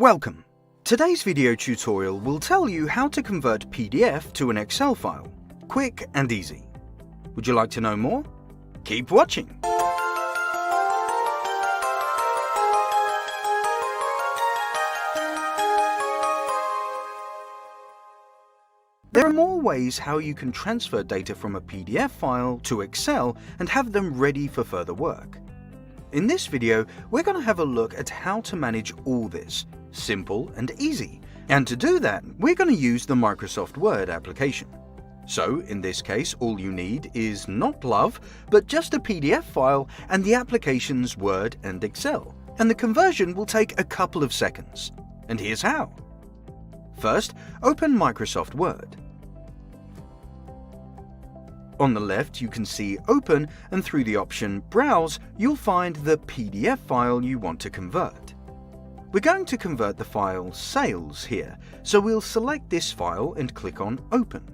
Welcome! Today's video tutorial will tell you how to convert PDF to an Excel file, quick and easy. Would you like to know more? Keep watching! There are more ways how you can transfer data from a PDF file to Excel and have them ready for further work. In this video, we're going to have a look at how to manage all this, simple and easy. And to do that, we're going to use the Microsoft Word application. So, in this case, all you need is not love, but just a PDF file and the applications Word and Excel. And the conversion will take a couple of seconds. And here's how. First, open Microsoft Word. On the left, you can see Open, and through the option Browse, you'll find the PDF file you want to convert. We're going to convert the file Sales here, so we'll select this file and click on Open.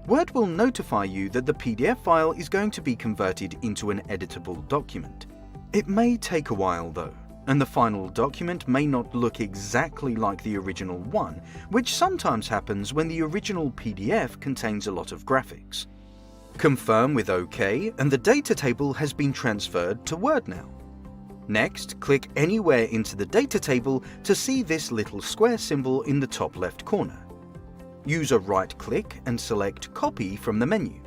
Word will notify you that the PDF file is going to be converted into an editable document. It may take a while though, and the final document may not look exactly like the original one, which sometimes happens when the original PDF contains a lot of graphics. Confirm with OK, and the data table has been transferred to Word now. Next, click anywhere into the data table to see this little square symbol in the top left corner. Use a right-click and select Copy from the menu.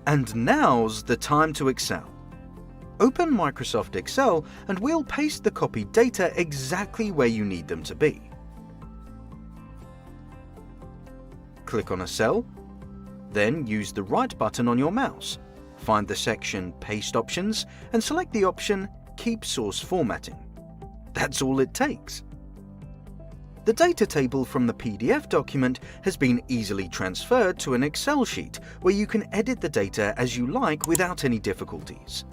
And now's the time to Excel. Open Microsoft Excel and we'll paste the copied data exactly where you need them to be. Click on a cell, then use the right button on your mouse. Find the section Paste Options and select the option Keep Source Formatting. That's all it takes. The data table from the PDF document has been easily transferred to an Excel sheet where you can edit the data as you like without any difficulties.